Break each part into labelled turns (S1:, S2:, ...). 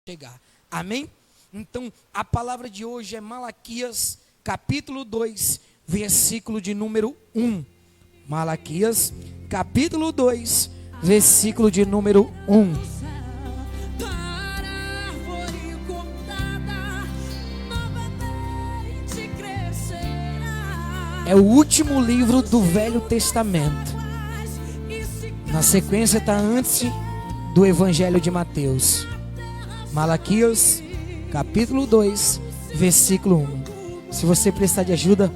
S1: chegar. Amém? Então, a palavra de hoje é Malaquias, capítulo 2, versículo de número 1. Malaquias, capítulo 2, versículo de número 1. É o último livro do Velho Testamento. Na sequência está antes do Evangelho de Mateus. Malaquias, capítulo 2, versículo 1. Se você precisar de ajuda,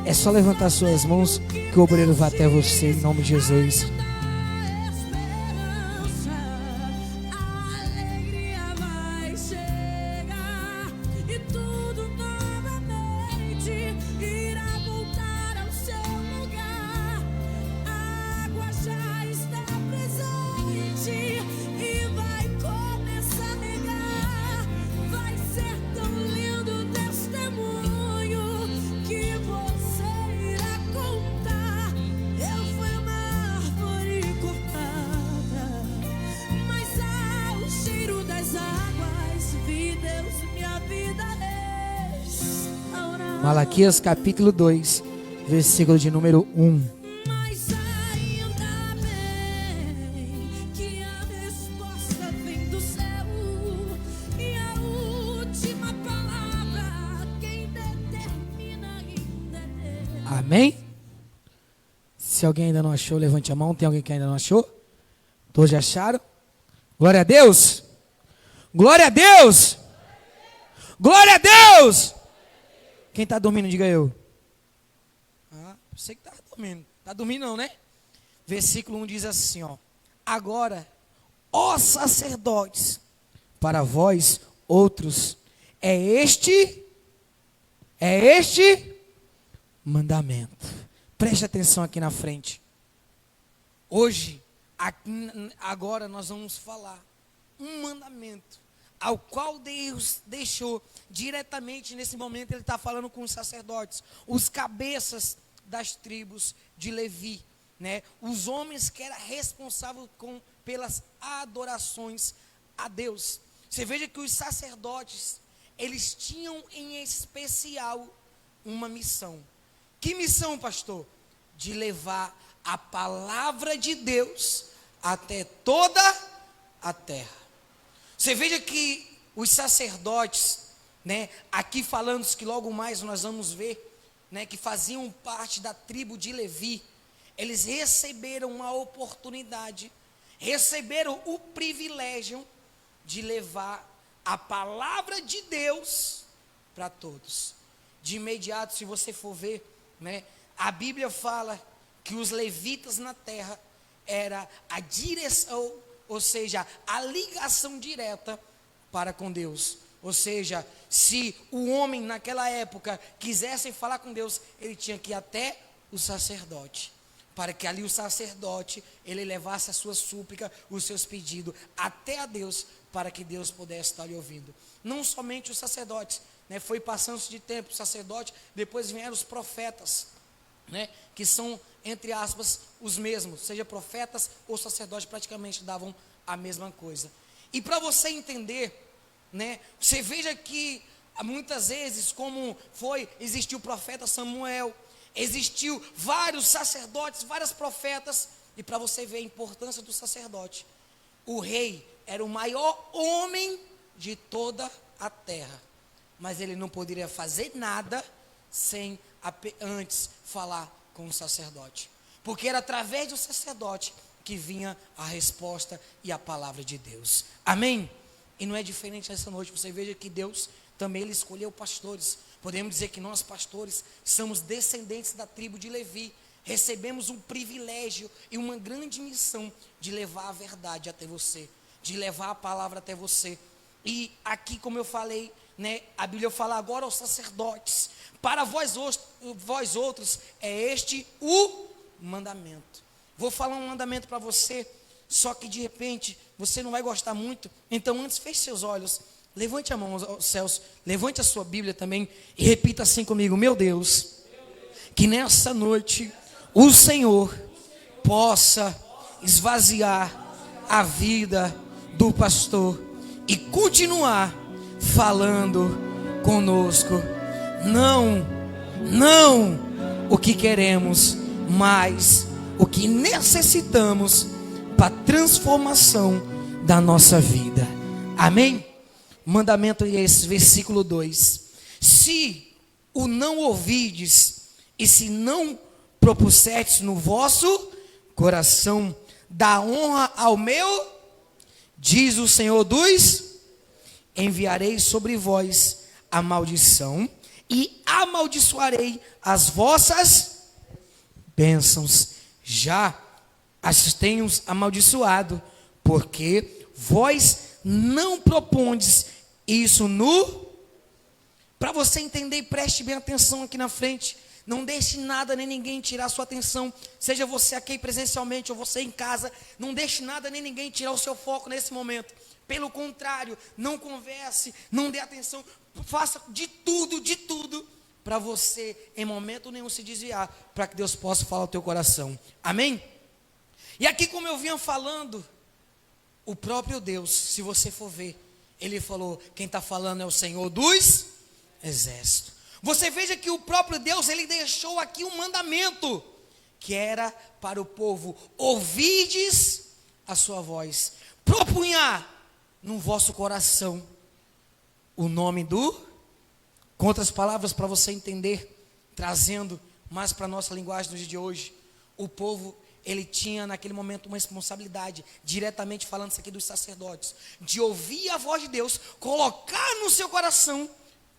S1: é só levantar suas mãos que o obreiro vai até você, em nome de Jesus. Malaquias capítulo 2, versículo de número 1.
S2: Mas ainda bem que a resposta vem do céu, e a última palavra quem determina ainda é Deus.
S1: Amém? Se alguém ainda não achou, levante a mão. Tem alguém que ainda não achou? Todos já acharam? Glória a Deus! Glória a Deus! Glória a Deus! Quem está dormindo, diga eu. Você que está dormindo. Está dormindo não, né? Versículo 1 diz assim, ó. Agora, ó sacerdotes, para vós outros, é este mandamento. Preste atenção aqui na frente. Hoje, agora nós vamos falar um mandamento ao qual Deus deixou diretamente nesse momento. Ele está falando com os sacerdotes, os cabeças das tribos de Levi, né? Os homens que eram responsáveis pelas adorações a Deus. Você veja que os sacerdotes, eles tinham em especial uma missão. Que missão, pastor? De levar a palavra de Deus até toda a terra. Você veja que os sacerdotes, né, aqui falando que logo mais nós vamos ver, né, que faziam parte da tribo de Levi, eles receberam uma oportunidade, receberam o privilégio de levar a palavra de Deus para todos. De imediato, se você for ver, né, a Bíblia fala que os levitas na terra era a direção, ou seja, a ligação direta para com Deus. Ou seja, se o homem naquela época quisesse falar com Deus, ele tinha que ir até o sacerdote, para que ali o sacerdote, ele levasse a sua súplica, os seus pedidos até a Deus, para que Deus pudesse estar lhe ouvindo. Não somente os sacerdotes, né, foi passando de tempo o sacerdote, depois vieram os profetas, né, que são, entre aspas, os mesmos, seja profetas ou sacerdotes, praticamente davam a mesma coisa. E para você entender, né, você veja que muitas vezes, como existiu o profeta Samuel, existiu vários sacerdotes, vários profetas, e para você ver a importância do sacerdote, o rei era o maior homem de toda a terra, mas ele não poderia fazer nada sem antes falar com o sacerdote, porque era através do sacerdote que vinha a resposta e a palavra de Deus. Amém? E não é diferente nessa noite. Você veja que Deus também ele escolheu pastores. Podemos dizer que nós pastores somos descendentes da tribo de Levi, recebemos um privilégio e uma grande missão de levar a verdade até você, de levar a palavra até você. E aqui, como eu falei, né, a Bíblia fala agora aos sacerdotes, para vós outros é este o mandamento. Vou falar um mandamento para você, só que de repente você não vai gostar muito. Então antes, feche seus olhos, levante a mão aos céus, levante a sua Bíblia também e repita assim comigo: meu Deus, que nessa noite o Senhor possa esvaziar a vida do pastor e continuar falando conosco. Não o que queremos, mas o que necessitamos para a transformação da nossa vida. Amém? Mandamento é esse, versículo 2. Se o não ouvides e se não propusserdes no vosso coração, dá honra ao meu, diz o Senhor dos, enviarei sobre vós a maldição e amaldiçoarei as vossas bênçãos. Já as tenho amaldiçoado, porque vós não propondes isso no... Para você entender, preste bem atenção aqui na frente. Não deixe nada nem ninguém tirar sua atenção. Seja você aqui presencialmente ou você em casa. Não deixe nada nem ninguém tirar o seu foco nesse momento. Pelo contrário, não converse, não dê atenção. Faça de tudo para você em momento nenhum se desviar, para que Deus possa falar ao teu coração. Amém? E aqui, como eu vinha falando, o próprio Deus, se você for ver, Ele falou, quem está falando é o Senhor dos exércitos. Você veja que o próprio Deus, Ele deixou aqui um mandamento, que era para o povo: ouvides a sua voz, propunhar no vosso coração o nome do, com outras palavras para você entender, trazendo mais para a nossa linguagem no dia de hoje, o povo, ele tinha naquele momento uma responsabilidade, diretamente falando isso aqui dos sacerdotes, de ouvir a voz de Deus, colocar no seu coração,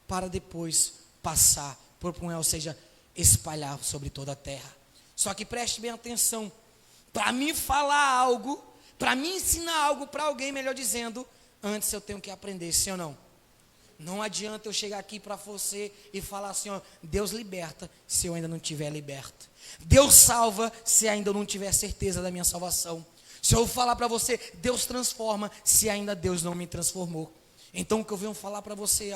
S1: para depois passar, propunhar, ou seja, espalhar sobre toda a terra. Só que preste bem atenção, para mim falar algo, para mim ensinar algo para alguém, melhor dizendo, antes eu tenho que aprender, sim ou não? Não adianta eu chegar aqui para você e falar assim, ó, Deus liberta, se eu ainda não tiver liberto. Deus salva, se ainda eu não tiver certeza da minha salvação. Se eu falar para você, Deus transforma, se ainda Deus não me transformou. Então o que eu venho falar para você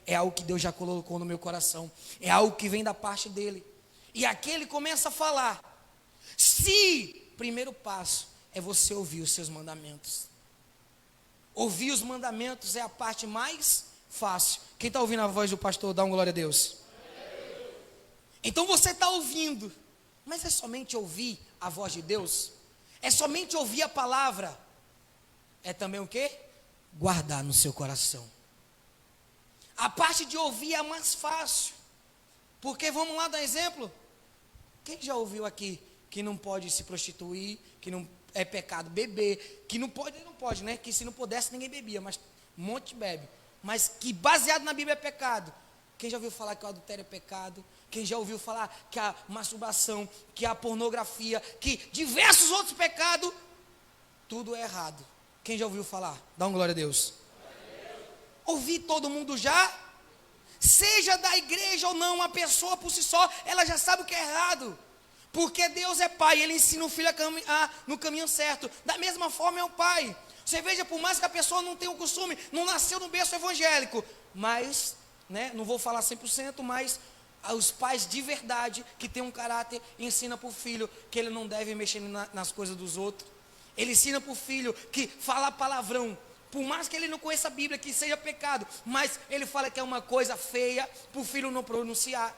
S1: é algo que Deus já colocou no meu coração. É algo que vem da parte dele. E aqui ele começa a falar. Primeiro passo é você ouvir os seus mandamentos. Ouvir os mandamentos é a parte mais fácil. Quem está ouvindo a voz do pastor, dá uma glória a Deus. Então você está ouvindo, mas é somente ouvir a voz de Deus? É somente ouvir a palavra? É também o quê? Guardar no seu coração. A parte de ouvir é a mais fácil, porque vamos lá dar exemplo. Quem já ouviu aqui que não pode se prostituir, que não é pecado beber, que não pode, né? Que se não pudesse ninguém bebia, mas um monte bebe. Mas que baseado na Bíblia é pecado. Quem já ouviu falar que o adultério é pecado? Quem já ouviu falar que a masturbação, que a pornografia, que diversos outros pecados, tudo é errado? Quem já ouviu falar? Dá uma glória a Deus. Ouvi todo mundo já? Seja da igreja ou não, uma pessoa por si só, ela já sabe o que é errado. Porque Deus é pai, Ele ensina o filho a caminhar no caminho certo. Da mesma forma é o pai. Você veja, por mais que a pessoa não tenha o costume, não nasceu no berço evangélico, mas, né, não vou falar 100%, mas os pais de verdade, que tem um caráter, ensina para o filho que ele não deve mexer nas coisas dos outros. Ele ensina para o filho que falar palavrão, por mais que ele não conheça a Bíblia, que seja pecado, mas ele fala que é uma coisa feia, para o filho não pronunciar.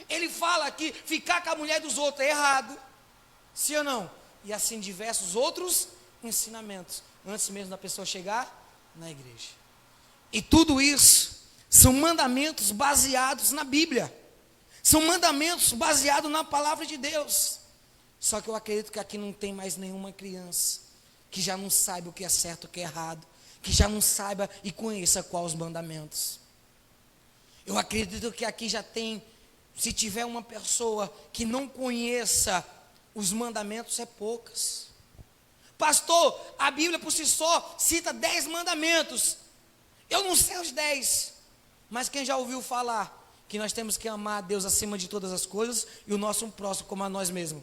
S1: Ele fala que ficar com a mulher dos outros é errado, sim ou não? E assim diversos outros ensinamentos, antes mesmo da pessoa chegar na igreja. E tudo isso são mandamentos baseados na Bíblia, são mandamentos baseados na palavra de Deus. Só que eu acredito que aqui não tem mais nenhuma criança que já não saiba o que é certo e o que é errado, que já não saiba e conheça quais os mandamentos. Eu acredito que aqui já tem, se tiver uma pessoa que não conheça os mandamentos, é poucas. Pastor, a Bíblia por si só cita 10 mandamentos. Eu não sei os 10, mas quem já ouviu falar que nós temos que amar a Deus acima de todas as coisas e o nosso próximo como a nós mesmos?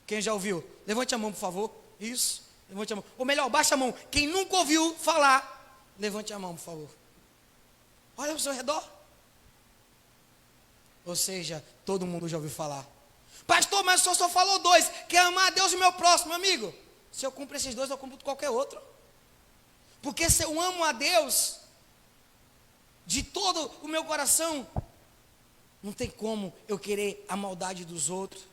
S1: Quem já ouviu? Levante a mão, por favor. Isso, levante a mão. Ou melhor, baixa a mão. Quem nunca ouviu falar, levante a mão, por favor. Olha ao seu redor. Ou seja, todo mundo já ouviu falar. Pastor, mas o senhor só falou 2, que é amar a Deus e o meu próximo. Amigo, se eu cumpro esses 2, eu cumpro qualquer outro. Porque se eu amo a Deus de todo o meu coração, não tem como eu querer a maldade dos outros,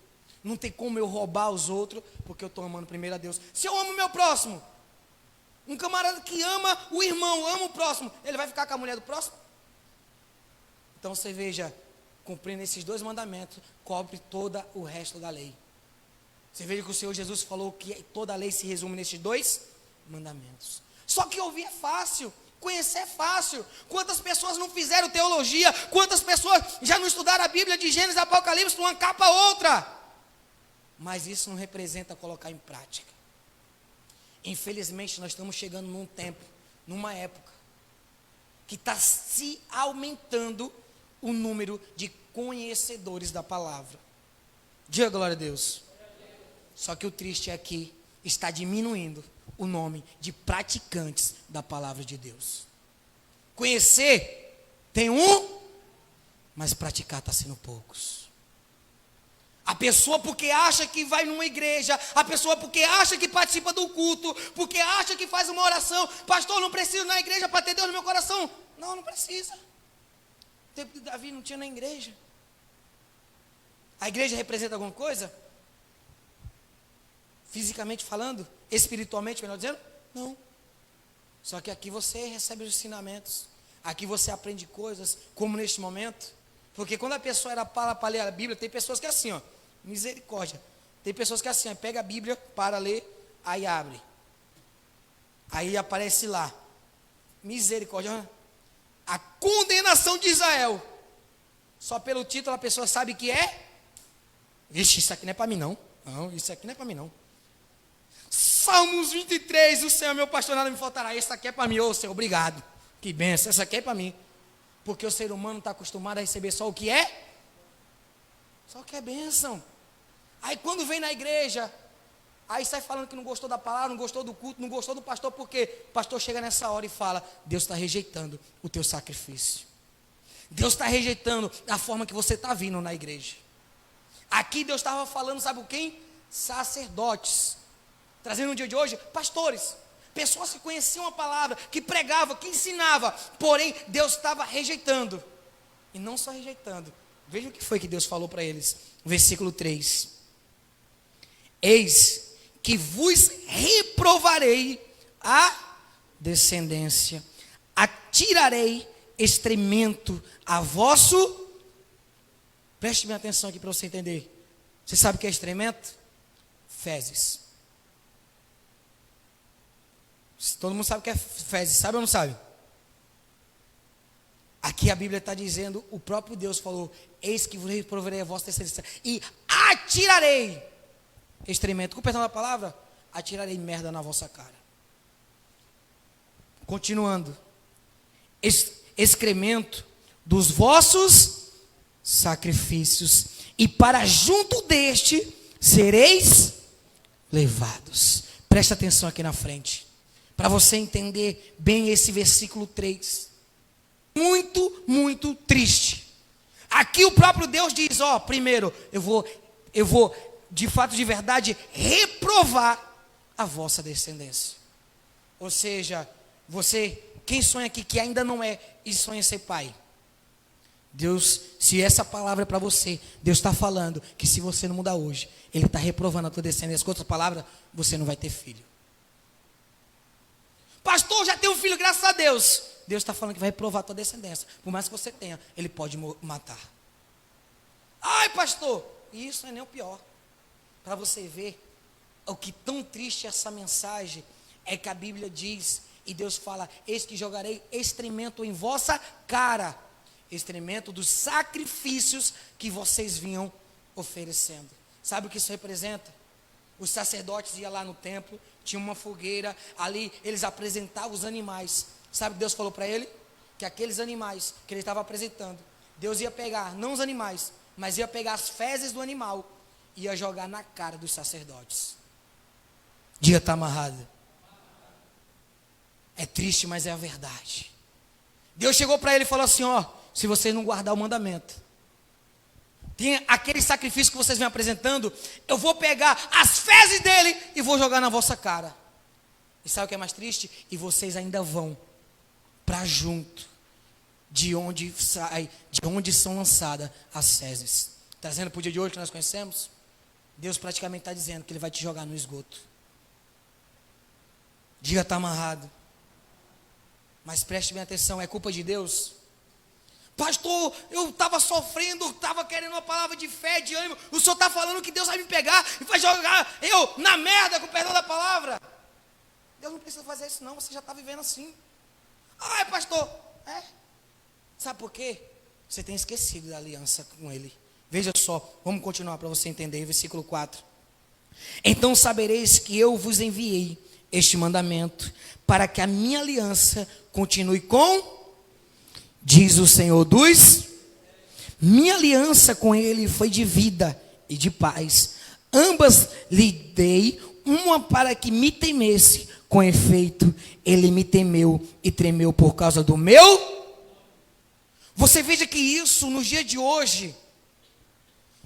S1: não tem como eu roubar os outros, porque eu estou amando primeiro a Deus. Se eu amo o meu próximo, um camarada que ama o irmão, ama o próximo, ele vai ficar com a mulher do próximo? Então você veja, cumprindo esses 2 mandamentos, cobre todo o resto da lei. Você veja que o Senhor Jesus falou que toda a lei se resume nesses 2 mandamentos. Só que ouvir é fácil, conhecer é fácil. Quantas pessoas não fizeram teologia? Quantas pessoas já não estudaram a Bíblia de Gênesis e Apocalipse de uma capa a outra? Mas isso não representa colocar em prática. Infelizmente nós estamos chegando num tempo, numa época, que está se aumentando o número de conhecedores da palavra. Diga glória a Deus. Só que o triste é que está diminuindo o nome de praticantes da palavra de Deus. Conhecer tem mas praticar está sendo poucos. A pessoa porque acha que vai numa igreja, a pessoa porque acha que participa do culto, porque acha que faz uma oração. Pastor, não preciso ir na igreja para ter Deus no meu coração. Não, não precisa. No tempo de Davi não tinha na igreja. A igreja representa alguma coisa? Fisicamente falando? Espiritualmente, melhor dizendo? Não. Só que aqui você recebe os ensinamentos. Aqui você aprende coisas, como neste momento. Porque quando a pessoa era para ler a Bíblia, tem pessoas que é assim, ó, misericórdia. Tem pessoas que é assim, ó, pega a Bíblia para ler, aí abre. Aí aparece lá, misericórdia, a condenação de Israel. Só pelo título a pessoa sabe que é. Vixe, isso aqui não é para mim não. Não, isso aqui não é para mim não. Salmos 23, o Senhor é meu pastor, nada me faltará. Esse aqui é para mim, ô Senhor, obrigado. Que benção, essa aqui é para mim. Porque o ser humano está acostumado a receber só o que é? Só o que é bênção. Aí quando vem na igreja, aí sai falando que não gostou da palavra, não gostou do culto, não gostou do pastor, porque o pastor chega nessa hora e fala, Deus está rejeitando o teu sacrifício. Deus está rejeitando a forma que você está vindo na igreja. Aqui Deus estava falando, sabe o quem? Sacerdotes. Trazendo no dia de hoje, pastores. Pessoas que conheciam a palavra, que pregavam, que ensinavam, porém Deus estava rejeitando. E não só rejeitando. Veja o que foi que Deus falou para eles. Versículo 3. Eis que vos reprovarei a descendência, atirarei excremento a vosso. Preste minha atenção aqui para você entender. Você sabe o que é excremento? Fezes. Todo mundo sabe o que é fezes, sabe ou não sabe? Aqui a Bíblia está dizendo, o próprio Deus falou, eis que vos reprovarei a vossa descendência, e atirarei excremento, com perdão da palavra, atirarei merda na vossa cara. Continuando, excremento dos vossos sacrifícios, e para junto deste sereis levados. Presta atenção aqui na frente, para você entender bem esse versículo 3. Muito, muito triste. Aqui o próprio Deus diz, ó, primeiro, eu vou, de fato, de verdade, reprovar a vossa descendência. Ou seja, você, quem sonha aqui que ainda não é e sonha ser pai? Deus, se essa palavra é para você, Deus está falando que se você não mudar hoje, Ele está reprovando a tua descendência. Com outras palavras, você não vai ter filho. Pastor, já tenho um filho, graças a Deus. Deus está falando que vai reprovar a tua descendência. Por mais que você tenha, Ele pode matar. Ai, pastor, isso não é nem o pior. Para você ver, o que tão triste essa mensagem é que a Bíblia diz, e Deus fala, eis que jogarei excremento em vossa cara. Excremento dos sacrifícios que vocês vinham oferecendo. Sabe o que isso representa? Os sacerdotes iam lá no templo, tinha uma fogueira, ali eles apresentavam os animais. Sabe o que Deus falou para ele? Que aqueles animais que ele estava apresentando, Deus ia pegar, não os animais, mas ia pegar as fezes do animal e ia jogar na cara dos sacerdotes. Dia está amarrado. É triste, mas é a verdade. Deus chegou para ele e falou assim, ó, se vocês não guardar o mandamento, tem aquele sacrifício que vocês vêm apresentando, eu vou pegar as fezes dele e vou jogar na vossa cara. E sabe o que é mais triste? E vocês ainda vão para junto de onde são lançadas as fezes. Trazendo para o dia de hoje que nós conhecemos, Deus praticamente está dizendo que Ele vai te jogar no esgoto. Diga, está amarrado. Mas preste bem atenção, é culpa de Deus? Pastor, eu estava sofrendo, estava querendo uma palavra de fé, de ânimo. O senhor está falando que Deus vai me pegar e vai jogar eu na merda, com o perdão da palavra. Deus não precisa fazer isso não, você já está vivendo assim. Ah, pastor, sabe por quê? Você tem esquecido da aliança com Ele. Veja só, vamos continuar para você entender, versículo 4. Então sabereis que eu vos enviei este mandamento, para que a minha aliança continue diz o Senhor minha aliança com ele foi de vida e de paz. Ambas lhe dei, uma para que me temesse, com efeito, ele me temeu e tremeu por causa do meu. Você veja que isso, no dia de hoje,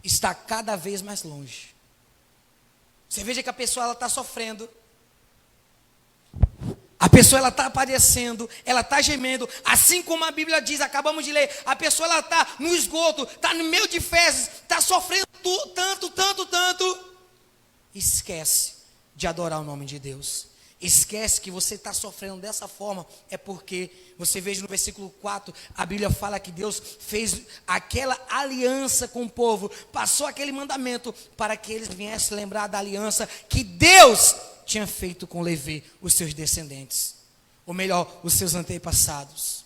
S1: está cada vez mais longe. Você veja que a pessoa está sofrendo. A pessoa ela está padecendo, ela está gemendo, assim como a Bíblia diz, acabamos de ler, a pessoa ela está no esgoto, está no meio de fezes, está sofrendo tanto, esquece de adorar o nome de Deus, esquece que você está sofrendo dessa forma, é porque, você veja no versículo 4, a Bíblia fala que Deus fez aquela aliança com o povo, passou aquele mandamento, para que eles viessem lembrar da aliança que Deus tinha feito com Levi, os seus descendentes, ou melhor, os seus antepassados.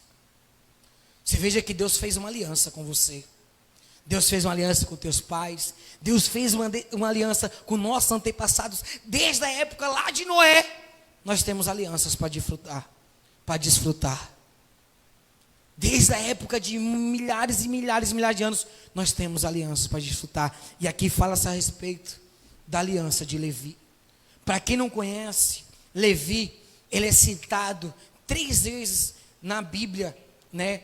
S1: Você veja que Deus fez uma aliança com você, Deus fez uma aliança com teus pais, Deus fez uma aliança com nossos antepassados, desde a época lá de Noé, nós temos alianças para desfrutar, desde a época de milhares e milhares de anos, nós temos alianças para desfrutar, e aqui fala-se a respeito da aliança de Levi. Para quem não conhece, Levi, ele é citado 3 vezes na Bíblia, né?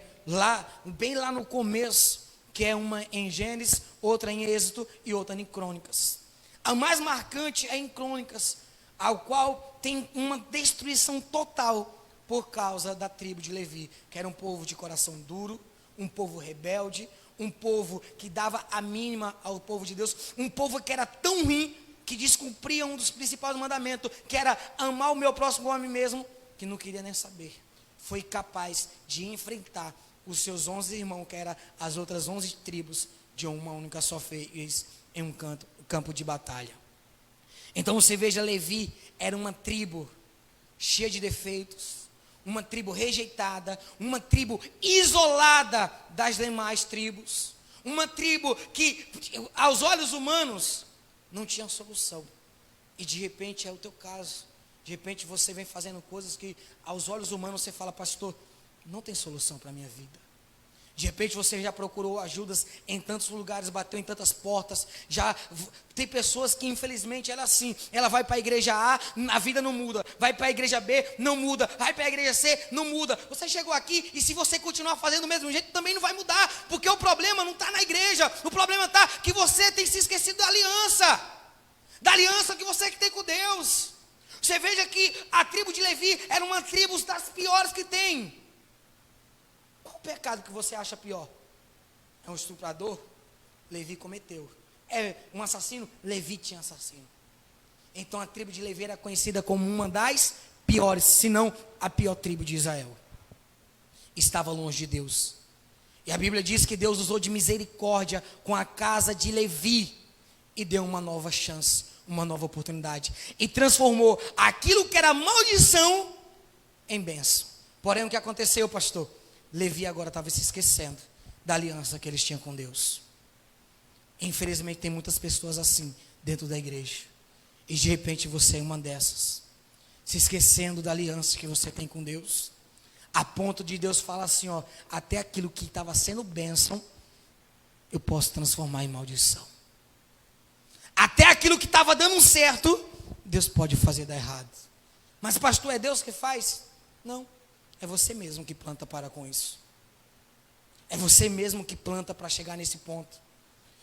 S1: Bem lá no começo, que é uma em Gênesis, outra em Êxodo e outra em Crônicas. A mais marcante é em Crônicas, ao qual tem uma destruição total por causa da tribo de Levi, que era um povo de coração duro, um povo rebelde, um povo que dava a mínima ao povo de Deus, um povo que era tão ruim, que descumpria um dos principais mandamentos, que era amar o meu próximo como a mim mesmo, que não queria nem saber. Foi capaz de enfrentar os seus 11 irmãos, que eram as outras 11 tribos, de uma única só vez, em um campo de batalha. Então você veja, Levi era uma tribo cheia de defeitos, uma tribo rejeitada, uma tribo isolada das demais tribos, uma tribo que, aos olhos humanos, não tinha solução. E de repente é o teu caso. De repente você vem fazendo coisas que aos olhos humanos você fala, pastor, não tem solução para a minha vida. De repente você já procurou ajudas em tantos lugares, bateu em tantas portas. Já tem pessoas que infelizmente ela é assim, ela vai para a igreja A, a vida não muda. Vai para a igreja B, não muda. Vai para a igreja C, não muda. Você chegou aqui e se você continuar fazendo do mesmo jeito, também não vai mudar. Porque o problema não está na igreja. O problema está que você tem se esquecido da aliança que você tem com Deus. Você veja que a tribo de Levi era uma tribo das piores que tem. Qual o pecado que você acha pior? É um estuprador? Levi cometeu. É um assassino? Levi tinha assassino. Então a tribo de Levi era conhecida como uma das piores, se não a pior tribo de Israel. Estava longe de Deus. E a Bíblia diz que Deus usou de misericórdia com a casa de Levi e deu uma nova chance, uma nova oportunidade. E transformou aquilo que era maldição em bênção. Porém, o que aconteceu, pastor? Levi agora estava se esquecendo da aliança que eles tinham com Deus. Infelizmente tem muitas pessoas assim dentro da igreja. E de repente você é uma dessas. Se esquecendo da aliança que você tem com Deus. A ponto de Deus falar assim, ó, até aquilo que estava sendo bênção, eu posso transformar em maldição. Até aquilo que estava dando certo, Deus pode fazer dar errado. Mas pastor, é Deus que faz? Não. É você mesmo que planta para com isso. É você mesmo que planta para chegar nesse ponto.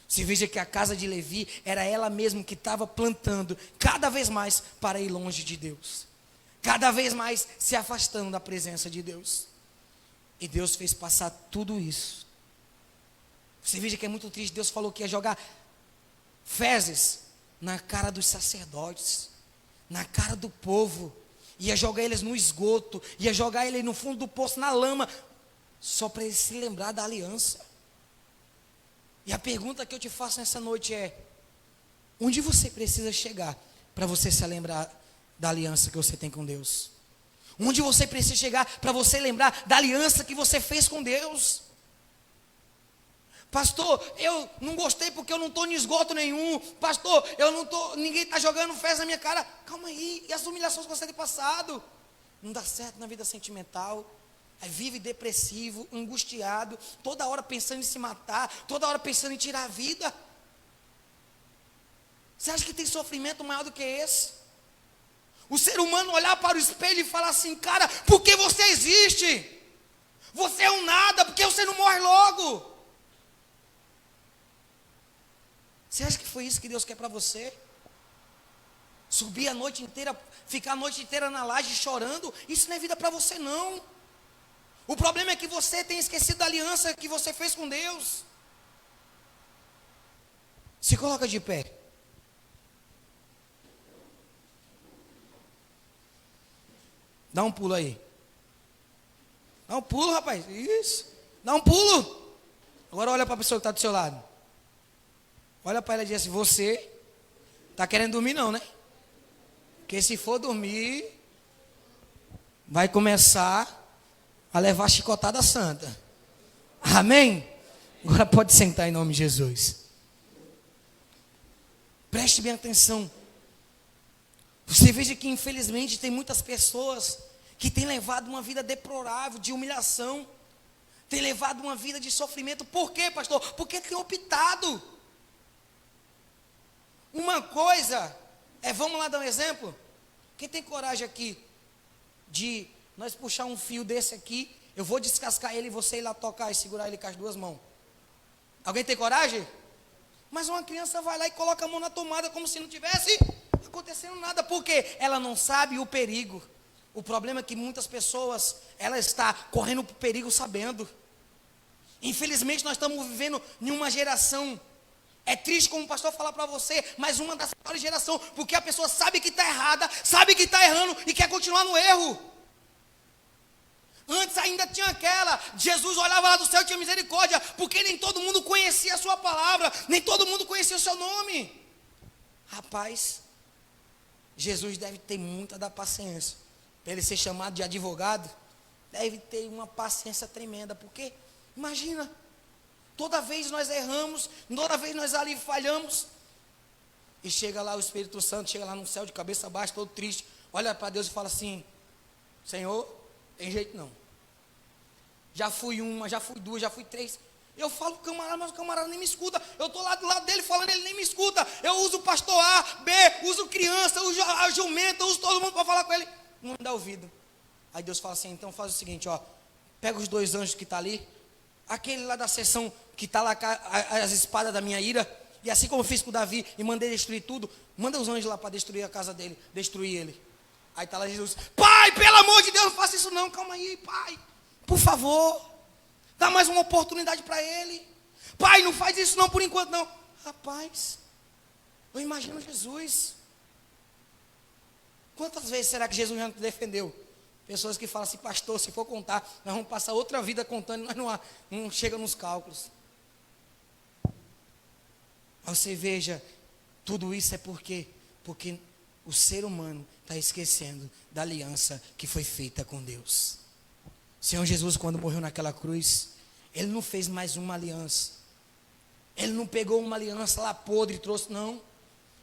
S1: Você veja que a casa de Levi era ela mesma que estava plantando cada vez mais para ir longe de Deus. cada vez mais se afastando da presença de Deus. E Deus fez passar tudo isso. Você veja que é muito triste. Deus falou que ia jogar fezes na cara dos sacerdotes, na cara do povo, ia jogar eles no esgoto, ia jogar eles no fundo do poço, na lama, só para eles se lembrar da aliança. E a pergunta que eu te faço nessa noite é: onde você precisa chegar para você se lembrar da aliança que você tem com Deus? Onde você precisa chegar para você lembrar da aliança que você fez com Deus? Pastor, eu não gostei porque eu não estou em esgoto nenhum. Pastor, ninguém está jogando fezes na minha cara. Calma aí, e as humilhações que você tem passado? Não dá certo na vida sentimental. Aí vive depressivo, angustiado, toda hora pensando em se matar, toda hora pensando em tirar a vida. Você acha que tem sofrimento maior do que esse? O ser humano olhar para o espelho e falar assim: cara, por que você existe? Você é um nada, por que você não morre logo? Você acha que foi isso que Deus quer para você? Subir a noite inteira, ficar a noite inteira na laje chorando? Isso não é vida para você não. O problema é que você tem esquecido da aliança que você fez com Deus. Se coloca de pé. Dá um pulo aí. Dá um pulo, rapaz. Isso. Dá um pulo. Agora olha para a pessoa que está do seu lado. Olha para ela e diz assim: você está querendo dormir não, né? Porque se for dormir, vai começar a levar chicotada santa. Amém? Agora pode sentar em nome de Jesus. Preste bem atenção. Você veja que infelizmente tem muitas pessoas que têm levado uma vida deplorável, de humilhação. Têm levado uma vida de sofrimento. Por quê, pastor? Porque tem optado. Uma coisa vamos lá dar um exemplo? Quem tem coragem aqui de nós puxar um fio desse aqui, eu vou descascar ele e você ir lá tocar e segurar ele com as duas mãos? Alguém tem coragem? Mas uma criança vai lá e coloca a mão na tomada como se não tivesse acontecendo nada, porque ela não sabe o perigo. O problema é que muitas pessoas, ela está correndo para o perigo sabendo. Infelizmente nós estamos vivendo em uma geração, é triste como o pastor falar para você, mas uma das piores gerações, porque a pessoa sabe que está errada, sabe que está errando e quer continuar no erro. Antes ainda tinha aquela, Jesus olhava lá do céu e tinha misericórdia, porque nem todo mundo conhecia a sua palavra, nem todo mundo conhecia o seu nome. Rapaz, Jesus deve ter muita da paciência, para ele ser chamado de advogado, deve ter uma paciência tremenda, porque, imagina, toda vez nós erramos, toda vez nós ali falhamos, e chega lá o Espírito Santo, chega lá no céu de cabeça baixa, todo triste, olha para Deus e fala assim: Senhor, tem jeito não. Já fui uma, já fui duas, já fui três. Eu falo com o camarada, mas o camarada nem me escuta. Eu estou lá do lado dele falando, ele nem me escuta. Eu uso o pastor A, B, uso criança, uso a jumenta, uso todo mundo para falar com ele. Não me dá ouvido. Aí Deus fala assim: então faz o seguinte, ó, pega os dois anjos que estão ali, aquele lá da sessão que está lá com as espadas da minha ira, e assim como eu fiz com o Davi e mandei destruir tudo, manda os anjos lá para destruir a casa dele, destruir ele. Aí está lá Jesus: Pai, pelo amor de Deus, não faça isso não, calma aí, Pai, por favor, dá mais uma oportunidade para ele. Pai, não faz isso não por enquanto não. Rapaz, eu imagino Jesus. Quantas vezes será que Jesus já nos defendeu? Pessoas que falam assim: pastor, se for contar, nós vamos passar outra vida contando, nós não chega nos cálculos. Mas você veja, tudo isso é porque o ser humano está esquecendo da aliança que foi feita com Deus. O Senhor Jesus, quando morreu naquela cruz, Ele não fez mais uma aliança. Ele não pegou uma aliança lá podre e trouxe, não.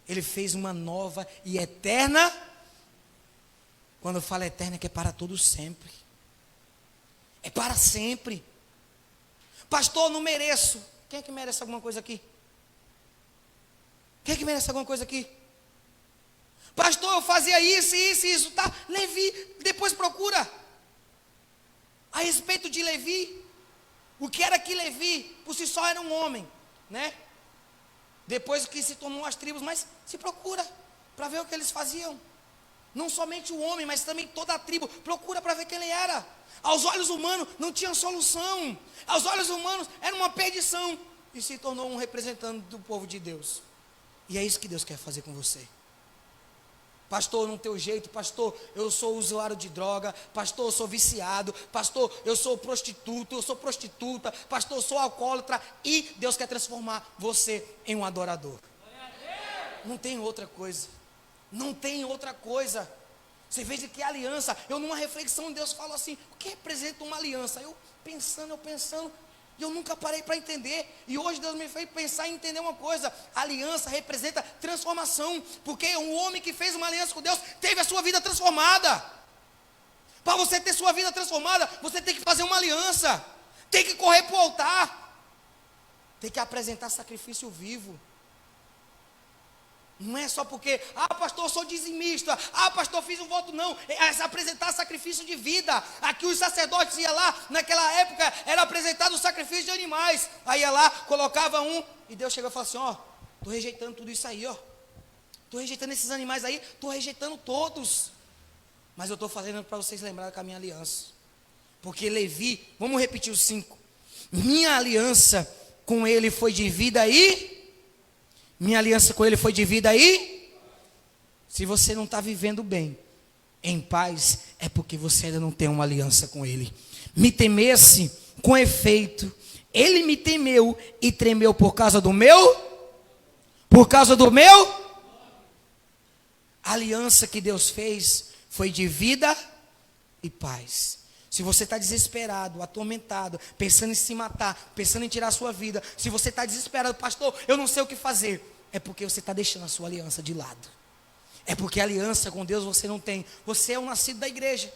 S1: Ele fez uma nova e eterna. Quando eu falo eterna, é que é para todo sempre. É para sempre. Pastor, não mereço. Quem é que merece alguma coisa aqui? Quem é que merece alguma coisa aqui? Pastor, eu fazia isso, tá? Levi, depois procura. A respeito de Levi, o que era que Levi, por si só era um homem, né? Depois que se tornou as tribos, mas se procura, para ver o que eles faziam. Não somente o homem, mas também toda a tribo. Procura para ver quem ele era. Aos olhos humanos não tinha solução. Aos olhos humanos era uma perdição. E se tornou um representante do povo de Deus. E é isso que Deus quer fazer com você. Pastor, não tem jeito. Pastor, eu sou usuário de droga. Pastor, eu sou viciado. Pastor, eu sou prostituto. Eu sou prostituta. Pastor, eu sou alcoólatra. E Deus quer transformar você em um adorador. Não tem outra coisa. Não tem outra coisa. Você veja que a aliança, eu numa reflexão, Deus falou assim, o que representa uma aliança? Eu pensando, e eu nunca parei para entender. E hoje Deus me fez pensar e entender uma coisa. A aliança representa transformação. Porque um homem que fez uma aliança com Deus, teve a sua vida transformada. Para você ter sua vida transformada, você tem que fazer uma aliança. Tem que correr para o altar. Tem que apresentar sacrifício vivo. Não é só porque, pastor, eu sou dizimista, pastor, fiz um voto, não. É apresentar sacrifício de vida. Aqui os sacerdotes iam lá, naquela época, era apresentado o sacrifício de animais. Aí ia lá, colocava um, e Deus chegou e falou assim, estou rejeitando tudo isso aí, estou rejeitando esses animais aí, estou rejeitando todos. Mas eu estou fazendo para vocês lembrarem com a minha aliança. Porque Levi, vamos repetir os 5. Minha aliança com ele foi de vida e... Minha aliança com ele foi de vida aí. Se você não está vivendo bem, em paz, é porque você ainda não tem uma aliança com ele. Me temesse, com efeito, ele me temeu e tremeu por causa do meu? Por causa do meu? A aliança que Deus fez foi de vida e paz. Se você está desesperado, atormentado, pensando em se matar, pensando em tirar a sua vida, se você está desesperado, pastor, eu não sei o que fazer, é porque você está deixando a sua aliança de lado. É porque a aliança com Deus você não tem. Você é um nascido da igreja.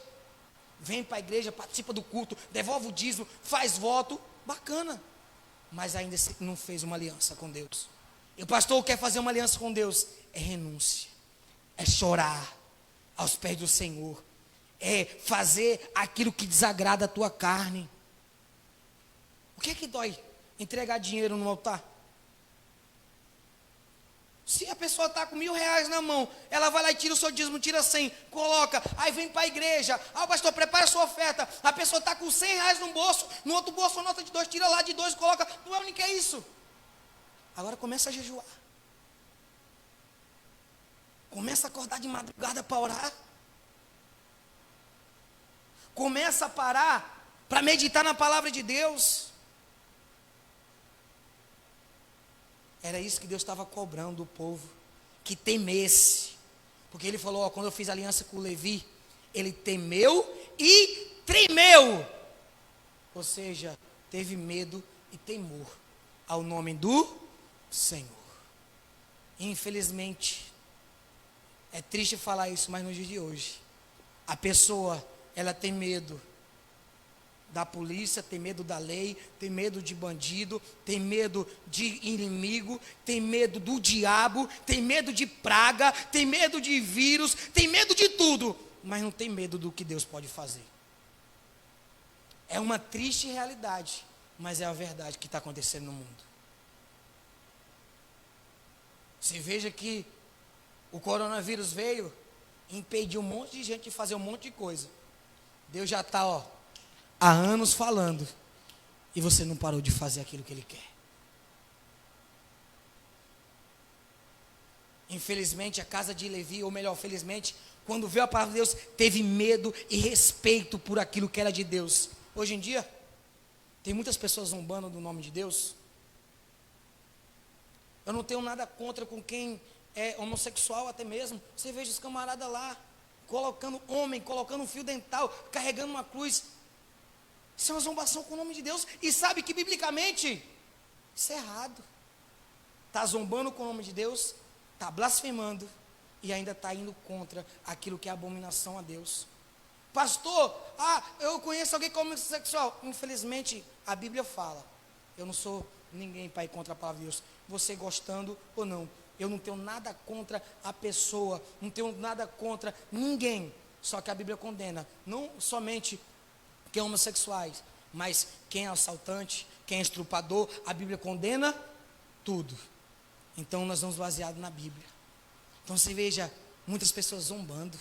S1: Vem para a igreja, participa do culto, devolve o dízimo, faz voto, bacana. Mas ainda não fez uma aliança com Deus. E o pastor quer fazer uma aliança com Deus, é renúncia, é chorar aos pés do Senhor. É fazer aquilo que desagrada a tua carne. O que é que dói? Entregar dinheiro no altar. Se a pessoa está com R$1.000 na mão, ela vai lá e tira o seu dízimo, tira 100, coloca, aí vem para a igreja, pastor, prepara a sua oferta, a pessoa está com R$100 no bolso, no outro bolso uma nota de 2, tira lá de 2 e coloca, não é o que é isso. Agora começa a jejuar. Começa a acordar de madrugada para orar. Começa a parar para meditar na palavra de Deus. Era isso que Deus estava cobrando do povo, que temesse. Porque ele falou, quando eu fiz aliança com o Levi, ele temeu e tremeu. Ou seja, teve medo e temor ao nome do Senhor. Infelizmente, é triste falar isso, mas no dia de hoje, a pessoa... ela tem medo da polícia, tem medo da lei, tem medo de bandido, tem medo de inimigo, tem medo do diabo, tem medo de praga, tem medo de vírus, tem medo de tudo, mas não tem medo do que Deus pode fazer. É uma triste realidade, mas é a verdade que está acontecendo no mundo. Você veja que o coronavírus veio e impediu um monte de gente de fazer um monte de coisa. Deus já está, há anos falando, e você não parou de fazer aquilo que Ele quer. Infelizmente, a casa de Levi, ou melhor, felizmente, quando veio a palavra de Deus, teve medo e respeito por aquilo que era de Deus. Hoje em dia, tem muitas pessoas zombando do nome de Deus. Eu não tenho nada contra com quem é homossexual até mesmo. Você veja os camaradas lá, colocando homem, colocando um fio dental, carregando uma cruz. Isso é uma zombação com o nome de Deus. E sabe que biblicamente isso é errado. Está zombando com o nome de Deus, está blasfemando e ainda está indo contra aquilo que é abominação a Deus. Pastor, eu conheço alguém que é homossexual. Infelizmente a Bíblia fala. Eu não sou ninguém para ir contra a palavra de Deus. Você gostando ou não, eu não tenho nada contra a pessoa, não tenho nada contra ninguém. Só que a Bíblia condena, não somente quem é homossexuais, mas quem é assaltante, quem é estrupador, a Bíblia condena tudo. Então nós vamos baseado na Bíblia. Então você veja, muitas pessoas zombando.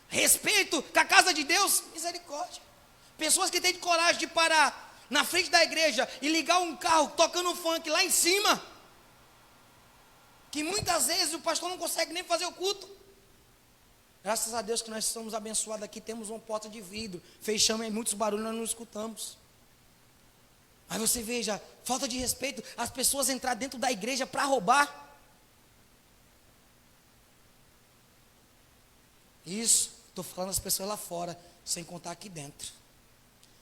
S1: Respeito com a casa de Deus, misericórdia. Pessoas que têm coragem de parar na frente da igreja e ligar um carro tocando funk lá em cima, que muitas vezes o pastor não consegue nem fazer o culto. Graças a Deus que nós somos abençoados aqui, temos uma porta de vidro, fechamos e muitos barulhos nós não escutamos. Aí você veja, falta de respeito, as pessoas entrar dentro da igreja para roubar. Isso, estou falando das pessoas lá fora, sem contar aqui dentro.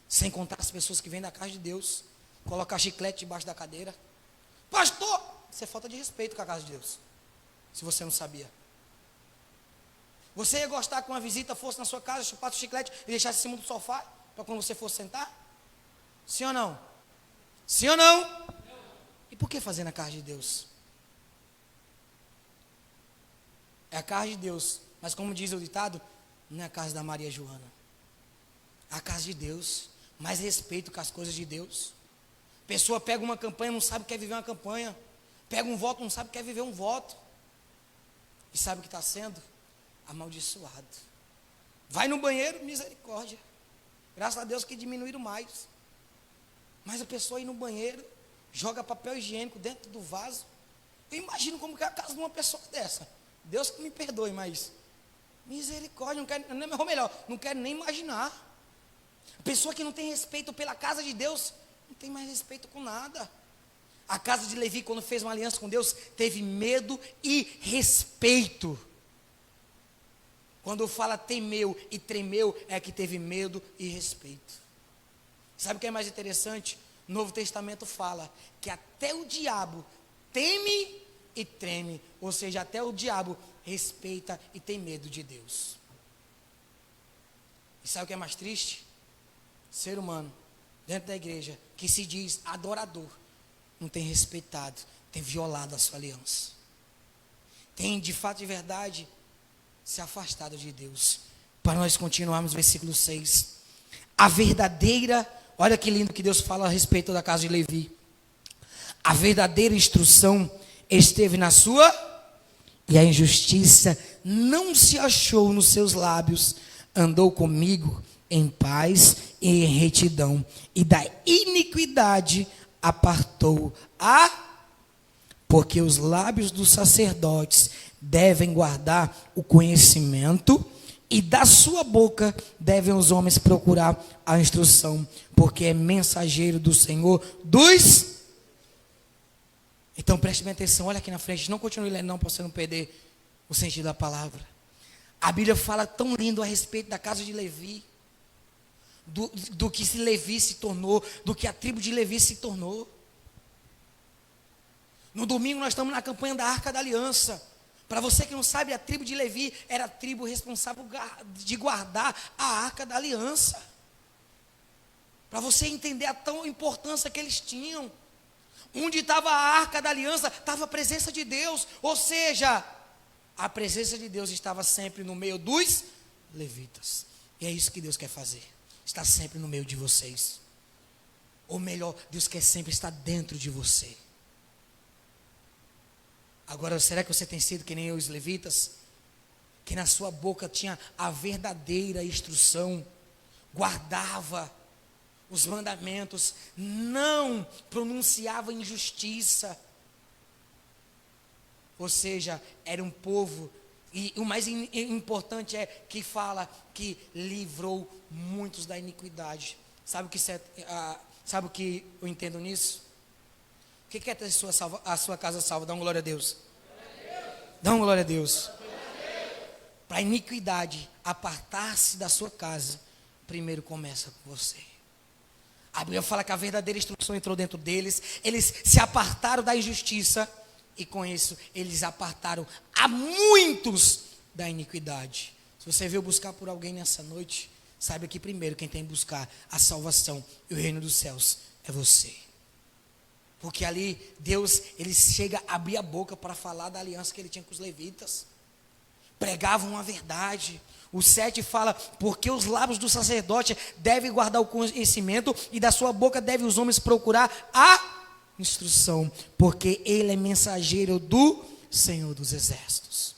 S1: Sem contar as pessoas que vêm da casa de Deus, colocar chiclete debaixo da cadeira. Pastor, isso é falta de respeito com a casa de Deus, se você não sabia. Você ia gostar que uma visita fosse na sua casa, chupasse o chiclete e deixasse em cima do sofá, para quando você fosse sentar? Sim ou não? Sim ou não? Não. E por que fazer na casa de Deus? É a casa de Deus, mas como diz o ditado, não é a casa da Maria Joana. É a casa de Deus, mais respeito com as coisas de Deus. Pessoa pega uma campanha, não sabe o que é viver uma campanha. Pega um voto, não sabe o que é viver um voto. E sabe o que está sendo? Amaldiçoado. Vai no banheiro, misericórdia. Graças a Deus que diminuíram mais. Mas a pessoa ir no banheiro, joga papel higiênico dentro do vaso. Eu imagino como que é a casa de uma pessoa dessa. Deus que me perdoe, mas misericórdia, não quero, ou melhor, não quero nem imaginar. A pessoa que não tem respeito pela casa de Deus, não tem mais respeito com nada. A casa de Levi, quando fez uma aliança com Deus, teve medo e respeito. Quando fala temeu e tremeu, é que teve medo e respeito. Sabe o que é mais interessante? O Novo Testamento fala que até o diabo teme e treme. Ou seja, até o diabo respeita e tem medo de Deus. E sabe o que é mais triste? Ser humano, dentro da igreja, que se diz adorador, não tem respeitado, tem violado a sua aliança. Tem, de fato e verdade, se afastado de Deus. Para nós continuarmos, versículo 6. A verdadeira, olha que lindo que Deus fala a respeito da casa de Levi. A verdadeira instrução esteve na sua, e a injustiça não se achou nos seus lábios. Andou comigo em paz e em retidão, e da iniquidade apartou porque os lábios dos sacerdotes devem guardar o conhecimento, e da sua boca devem os homens procurar a instrução, porque é mensageiro do Senhor dos... Então preste bem atenção, olha aqui na frente, não continue lendo não, para você não perder o sentido da palavra. A Bíblia fala tão lindo a respeito da casa de Levi, do que Levi se tornou, do que a tribo de Levi se tornou. No domingo nós estamos na campanha da Arca da Aliança. Para você que não sabe, a tribo de Levi era a tribo responsável de guardar a Arca da Aliança. Para você entender a tão importância que eles tinham. Onde estava a Arca da Aliança, estava a presença de Deus. Ou seja, a presença de Deus estava sempre no meio dos levitas. E é isso que Deus quer fazer. Está sempre no meio de vocês. Ou melhor, Deus quer sempre estar dentro de você. Agora, será que você tem sido que nem os levitas? Que na sua boca tinha a verdadeira instrução, guardava os mandamentos, não pronunciava injustiça. Ou seja, era um povo, e o mais importante é que fala que livrou muitos da iniquidade. Sabe o que eu entendo nisso? O que é ter a sua casa salva? Dá uma glória a Deus. Dá uma glória a Deus. Para a iniquidade apartar-se da sua casa, primeiro começa com você. A Bíblia fala que a verdadeira instrução entrou dentro deles. Eles se apartaram da injustiça. E com isso, eles apartaram a muitos da iniquidade. Se você veio buscar por alguém nessa noite, saiba que primeiro quem tem que buscar a salvação e o reino dos céus é você. Porque ali Deus, ele chega a abrir a boca para falar da aliança que ele tinha com os levitas. Pregavam a verdade. O 7 fala, porque os lábios do sacerdote devem guardar o conhecimento, e da sua boca devem os homens procurar a instrução, porque ele é mensageiro do Senhor dos Exércitos.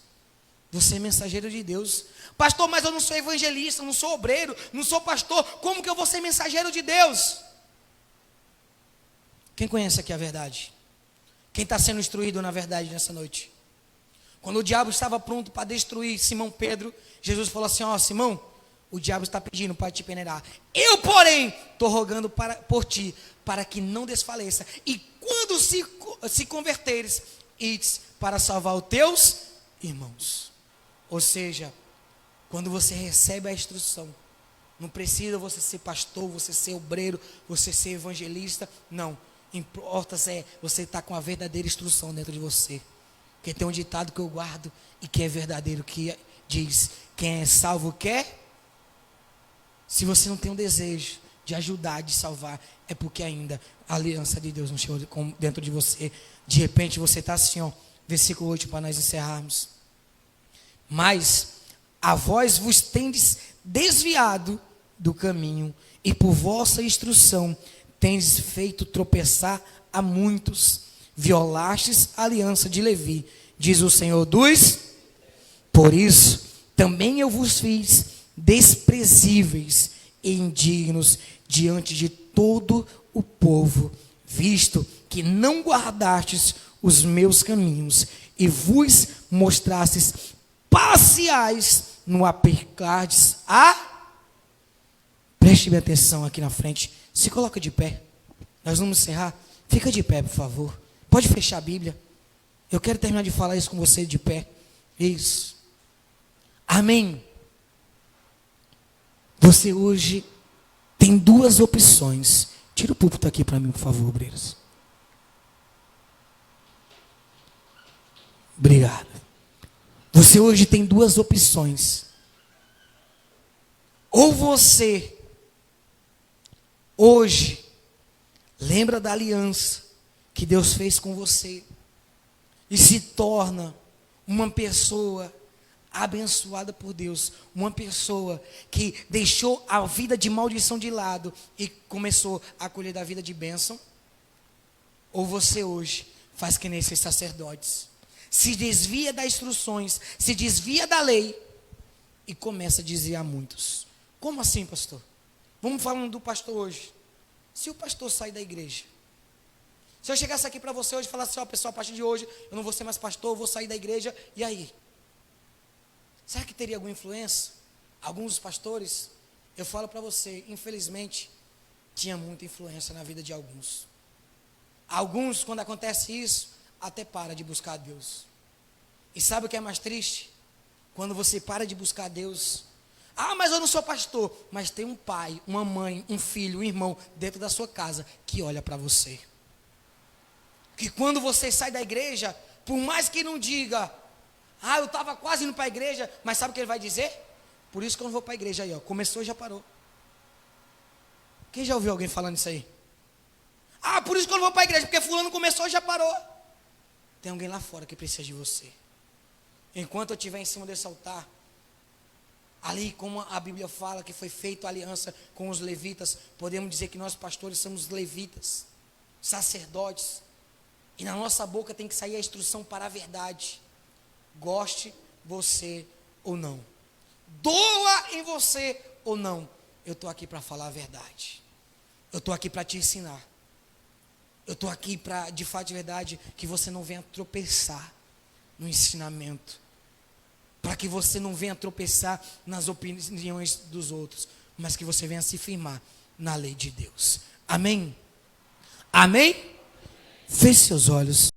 S1: Você é mensageiro de Deus. Pastor, mas eu não sou evangelista, não sou obreiro, não sou pastor, como que eu vou ser mensageiro de Deus? Quem conhece aqui a verdade? Quem está sendo instruído na verdade nessa noite? Quando o diabo estava pronto para destruir Simão Pedro, Jesus falou assim: ó, Simão, o diabo está pedindo para te peneirar. Eu, porém, estou rogando por ti, para que não desfaleça. E quando se converteres, ides para salvar os teus irmãos. Ou seja, quando você recebe a instrução, não precisa você ser pastor, você ser obreiro, você ser evangelista, não. Importa você estar com a verdadeira instrução dentro de você. Porque tem um ditado que eu guardo e que é verdadeiro, que diz: quem é salvo quer. Se você não tem um desejo de ajudar, de salvar, é porque ainda a aliança de Deus não chegou dentro de você. De repente você está assim, ó, versículo 8 para nós encerrarmos. Mas a vós vos tendes desviado do caminho, e por vossa instrução tendes feito tropeçar a muitos. Violastes a aliança de Levi, diz o Senhor dos. Por isso também eu vos fiz desprezíveis e indignos diante de todo o povo, visto que não guardastes os meus caminhos e vos mostrastes parciais no aplicardes a... Preste bem atenção aqui na frente, se coloca de pé, nós vamos encerrar, fica de pé por favor, pode fechar a Bíblia, eu quero terminar de falar isso com você de pé, isso, amém. Você hoje tem duas opções. Tira o púlpito aqui para mim, por favor, obreiros. Obrigado. Você hoje tem duas opções. Ou você, hoje, lembra da aliança que Deus fez com você e se torna uma pessoa abençoada por Deus, uma pessoa que deixou a vida de maldição de lado e começou a colher da vida de bênção. Ou você hoje faz que nem esses sacerdotes, se desvia das instruções, se desvia da lei e começa a desviar muitos. Como assim, pastor? Vamos falando do pastor hoje. Se o pastor sair da igreja, se eu chegasse aqui para você hoje e falasse: ó, pessoal, a partir de hoje eu não vou ser mais pastor, eu vou sair da igreja, e aí? Será que teria alguma influência? Alguns dos pastores, eu falo para você, infelizmente, tinha muita influência na vida de alguns. Alguns, quando acontece isso, até para de buscar a Deus. E sabe o que é mais triste? Quando você para de buscar a Deus. Ah, mas eu não sou pastor. Mas tem um pai, uma mãe, um filho, um irmão dentro da sua casa que olha para você. Que quando você sai da igreja, por mais que não diga: ah, eu estava quase indo para a igreja, mas sabe o que ele vai dizer? Por isso que eu não vou para a igreja aí, ó. Começou e já parou. Quem já ouviu alguém falando isso aí? Ah, por isso que eu não vou para a igreja, porque fulano começou e já parou. Tem alguém lá fora que precisa de você. Enquanto eu estiver em cima desse altar, ali como a Bíblia fala que foi feita a aliança com os levitas, podemos dizer que nós pastores somos levitas, sacerdotes. E na nossa boca tem que sair a instrução para a verdade. Goste você ou não, doa em você ou não, eu estou aqui para falar a verdade. Eu estou aqui para te ensinar. Eu estou aqui para, de fato, de verdade, que você não venha tropeçar no ensinamento, para que você não venha tropeçar nas opiniões dos outros, mas que você venha se firmar na lei de Deus. Amém? Amém? Feche seus olhos.